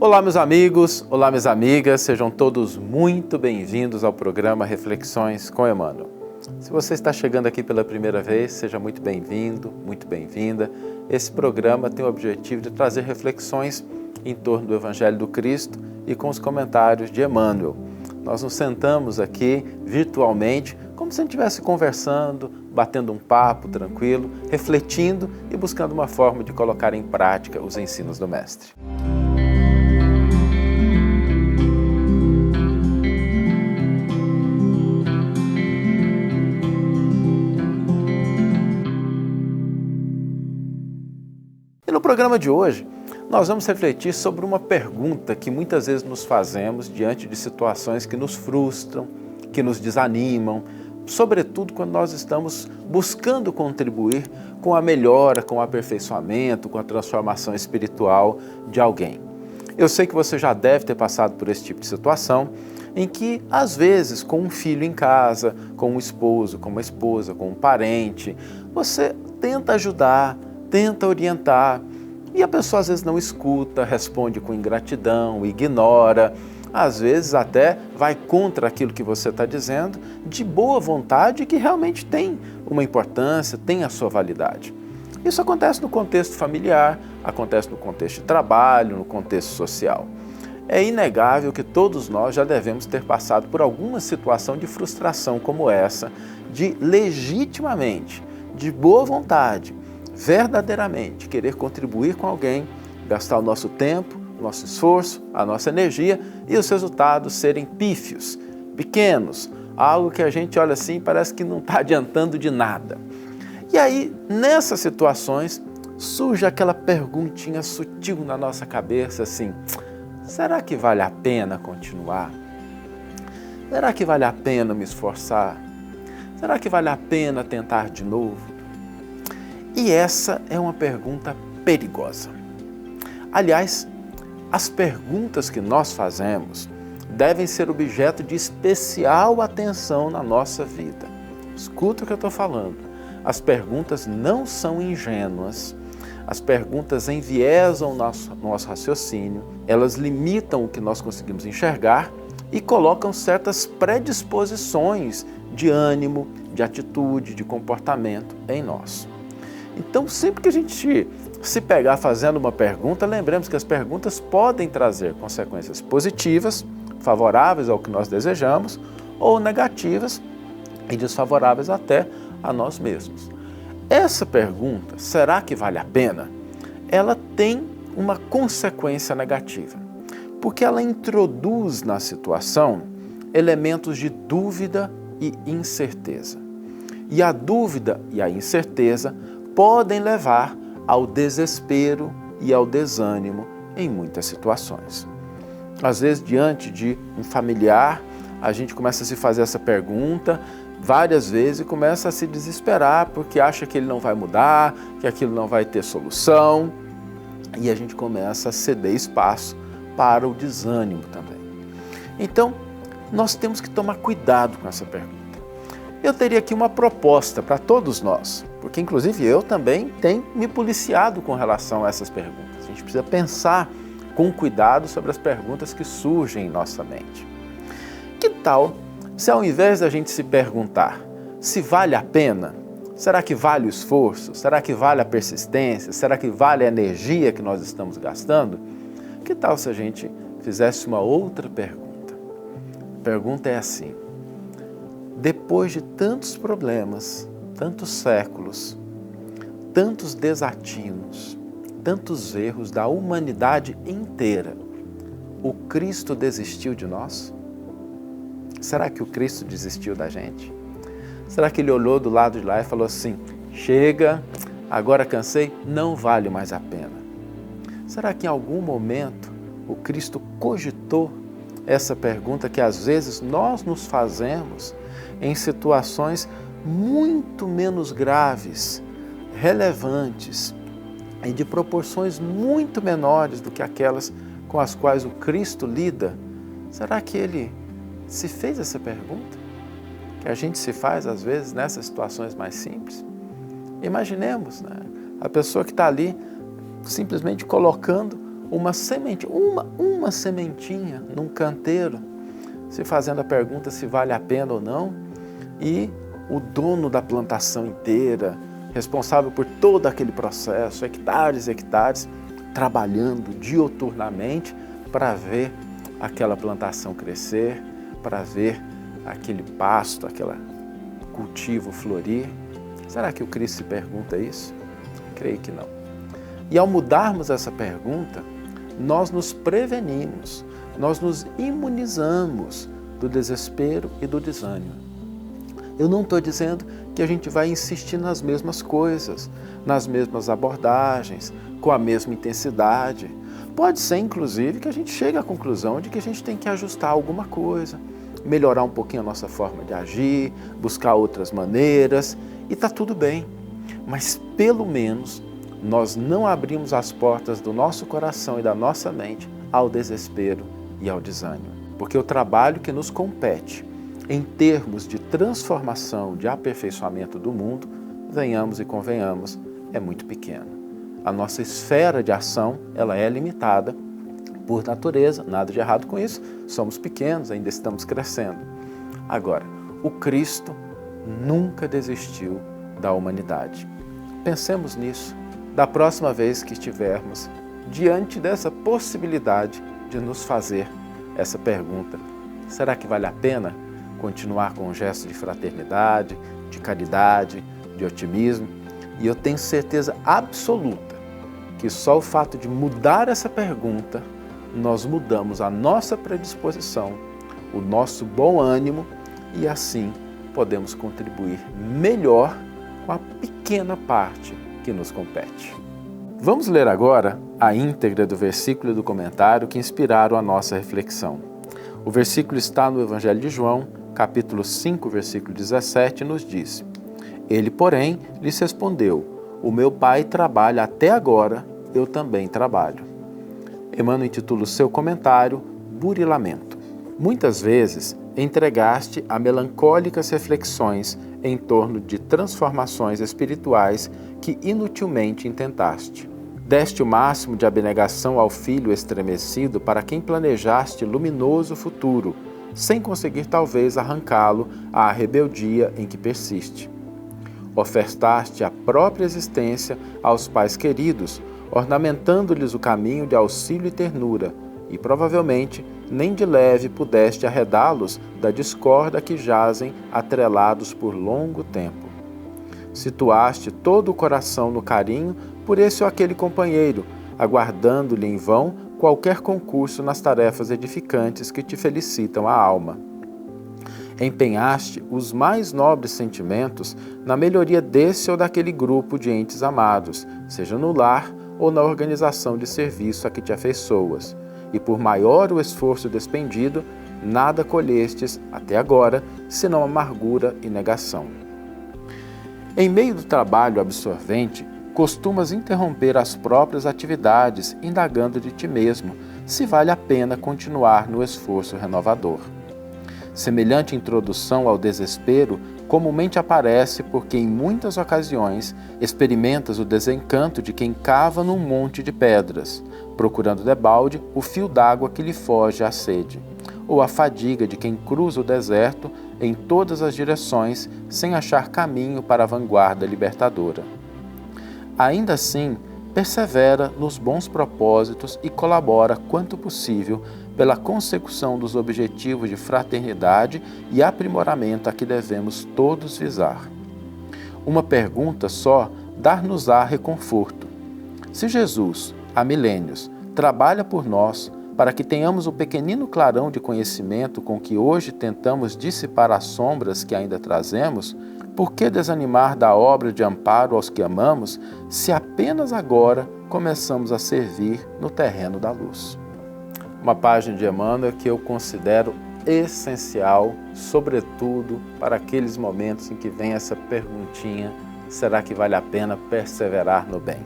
Olá, meus amigos, olá, minhas amigas, sejam todos muito bem-vindos ao programa Reflexões com Emmanuel. Se você está chegando aqui pela primeira vez, seja muito bem-vindo, muito bem-vinda. Esse programa tem o objetivo de trazer reflexões em torno do Evangelho do Cristo e com os comentários de Emmanuel. Nós nos sentamos aqui virtualmente, como se a gente estivesse conversando, batendo um papo tranquilo, refletindo e buscando uma forma de colocar em prática os ensinos do Mestre. No programa de hoje, nós vamos refletir sobre uma pergunta que muitas vezes nos fazemos diante de situações que nos frustram, que nos desanimam, sobretudo quando nós estamos buscando contribuir com a melhora, com o aperfeiçoamento, com a transformação espiritual de alguém. Eu sei que você já deve ter passado por esse tipo de situação, em que, às vezes, com um filho em casa, com um esposo, com uma esposa, com um parente, você tenta ajudar, tenta orientar, e a pessoa às vezes não escuta, responde com ingratidão, ignora, às vezes até vai contra aquilo que você está dizendo, de boa vontade, que realmente tem uma importância, tem a sua validade. Isso acontece no contexto familiar, acontece no contexto de trabalho, no contexto social. É inegável que todos nós já devemos ter passado por alguma situação de frustração como essa, de legitimamente, de boa vontade, verdadeiramente querer contribuir com alguém, gastar o nosso tempo, o nosso esforço, a nossa energia e os resultados serem pífios, pequenos, algo que a gente olha assim e parece que não está adiantando de nada. E aí, nessas situações, surge aquela perguntinha sutil na nossa cabeça assim, será que vale a pena continuar? Será que vale a pena me esforçar? Será que vale a pena tentar de novo? E essa é uma pergunta perigosa. Aliás, as perguntas que nós fazemos devem ser objeto de especial atenção na nossa vida. Escuta o que eu estou falando. As perguntas não são ingênuas, as perguntas enviesam o nosso raciocínio, elas limitam o que nós conseguimos enxergar e colocam certas predisposições de ânimo, de atitude, de comportamento em nós. Então, sempre que a gente se pegar fazendo uma pergunta, lembremos que as perguntas podem trazer consequências positivas, favoráveis ao que nós desejamos, ou negativas e desfavoráveis até a nós mesmos. Essa pergunta, será que vale a pena? Ela tem uma consequência negativa, porque ela introduz na situação elementos de dúvida e incerteza. E a dúvida e a incerteza podem levar ao desespero e ao desânimo em muitas situações. Às vezes, diante de um familiar, a gente começa a se fazer essa pergunta várias vezes e começa a se desesperar porque acha que ele não vai mudar, que aquilo não vai ter solução, e a gente começa a ceder espaço para o desânimo também. Então, nós temos que tomar cuidado com essa pergunta. Eu teria aqui uma proposta para todos nós, porque inclusive eu também tenho me policiado com relação a essas perguntas. A gente precisa pensar com cuidado sobre as perguntas que surgem em nossa mente. Que tal se ao invés da gente se perguntar se vale a pena, será que vale o esforço, será que vale a persistência, será que vale a energia que nós estamos gastando, que tal se a gente fizesse uma outra pergunta? A pergunta é assim: depois de tantos problemas, tantos séculos, tantos desatinos, tantos erros da humanidade inteira, o Cristo desistiu de nós? Será que o Cristo desistiu da gente? Será que Ele olhou do lado de lá e falou assim, chega, agora cansei, não vale mais a pena? Será que em algum momento o Cristo cogitou essa pergunta que às vezes nós nos fazemos em situações muito menos graves, relevantes e de proporções muito menores do que aquelas com as quais o Cristo lida? Será que Ele se fez essa pergunta? Que a gente se faz às vezes nessas situações mais simples? Imaginemos, né? A pessoa que está ali simplesmente colocando uma semente, uma sementinha num canteiro, se fazendo a pergunta se vale a pena ou não, e o dono da plantação inteira, responsável por todo aquele processo, hectares e hectares, trabalhando dioturnamente para ver aquela plantação crescer, para ver aquele pasto, aquele cultivo florir. Será que o Cristo se pergunta isso? Creio que não. E ao mudarmos essa pergunta, nós nos prevenimos, nós nos imunizamos do desespero e do desânimo. Eu não estou dizendo que a gente vai insistir nas mesmas coisas, nas mesmas abordagens, com a mesma intensidade. Pode ser, inclusive, que a gente chegue à conclusão de que a gente tem que ajustar alguma coisa, melhorar um pouquinho a nossa forma de agir, buscar outras maneiras, e está tudo bem. Mas, pelo menos, nós não abrimos as portas do nosso coração e da nossa mente ao desespero e ao desânimo. Porque o trabalho que nos compete em termos de transformação, de aperfeiçoamento do mundo, venhamos e convenhamos, é muito pequeno. A nossa esfera de ação, ela é limitada por natureza, nada de errado com isso, somos pequenos, ainda estamos crescendo. Agora, o Cristo nunca desistiu da humanidade. Pensemos nisso, da próxima vez que estivermos diante dessa possibilidade de nos fazer essa pergunta: será que vale a pena continuar com um gesto de fraternidade, de caridade, de otimismo? E eu tenho certeza absoluta que só o fato de mudar essa pergunta, nós mudamos a nossa predisposição, o nosso bom ânimo e assim podemos contribuir melhor com a pequena parte que nos compete. Vamos ler agora a íntegra do versículo e do comentário que inspiraram a nossa reflexão. O versículo está no Evangelho de João, capítulo 5, versículo 17, nos diz: Ele, porém, lhes respondeu: O meu Pai trabalha até agora, eu também trabalho. Emmanuel intitula o seu comentário Burilamento. Muitas vezes entregaste a melancólicas reflexões em torno de transformações espirituais que inutilmente intentaste. Deste o máximo de abnegação ao filho estremecido para quem planejaste luminoso futuro, sem conseguir talvez arrancá-lo à rebeldia em que persiste. Ofertaste a própria existência aos pais queridos, ornamentando-lhes o caminho de auxílio e ternura, e provavelmente nem de leve pudeste arredá-los da discórdia que jazem atrelados por longo tempo. Situaste todo o coração no carinho por esse ou aquele companheiro, aguardando-lhe em vão qualquer concurso nas tarefas edificantes que te felicitam a alma. Empenhaste os mais nobres sentimentos na melhoria desse ou daquele grupo de entes amados, seja no lar ou na organização de serviço a que te afeiçoas, e por maior o esforço despendido, nada colhestes, até agora, senão amargura e negação. Em meio do trabalho absorvente, costumas interromper as próprias atividades, indagando de ti mesmo se vale a pena continuar no esforço renovador. Semelhante introdução ao desespero comumente aparece porque em muitas ocasiões experimentas o desencanto de quem cava num monte de pedras, procurando debalde o fio d'água que lhe foge à sede, ou a fadiga de quem cruza o deserto em todas as direções sem achar caminho para a vanguarda libertadora. Ainda assim, persevera nos bons propósitos e colabora quanto possível pela consecução dos objetivos de fraternidade e aprimoramento a que devemos todos visar. Uma pergunta só dar-nos-á reconforto. Se Jesus, há milênios, trabalha por nós para que tenhamos o pequenino clarão de conhecimento com que hoje tentamos dissipar as sombras que ainda trazemos, por que desanimar da obra de amparo aos que amamos, se apenas agora começamos a servir no terreno da luz? Uma página de Emmanuel que eu considero essencial, sobretudo para aqueles momentos em que vem essa perguntinha: será que vale a pena perseverar no bem?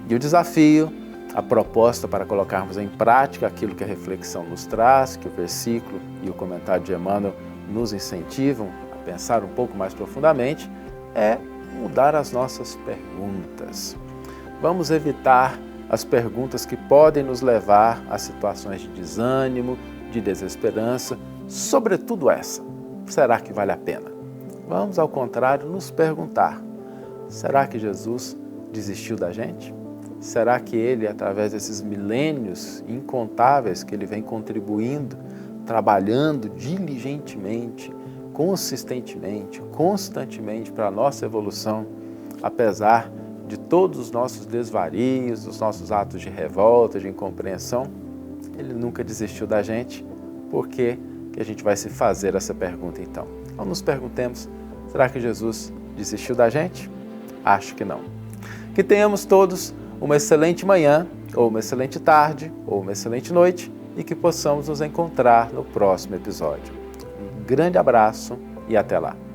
E o desafio, a proposta para colocarmos em prática aquilo que a reflexão nos traz, que o versículo e o comentário de Emmanuel nos incentivam a pensar um pouco mais profundamente, é mudar as nossas perguntas. Vamos evitar as perguntas que podem nos levar a situações de desânimo, de desesperança, sobretudo essa: será que vale a pena? Vamos, ao contrário, nos perguntar: será que Jesus desistiu da gente? Será que Ele, através desses milênios incontáveis que Ele vem contribuindo, trabalhando diligentemente, consistentemente, constantemente para a nossa evolução, apesar de todos os nossos desvarios, dos nossos atos de revolta, de incompreensão, Ele nunca desistiu da gente? Por que a gente vai se fazer essa pergunta então? Então nos perguntemos: será que Jesus desistiu da gente? Acho que não. Que tenhamos todos uma excelente manhã, ou uma excelente tarde, ou uma excelente noite, e que possamos nos encontrar no próximo episódio. Um grande abraço e até lá!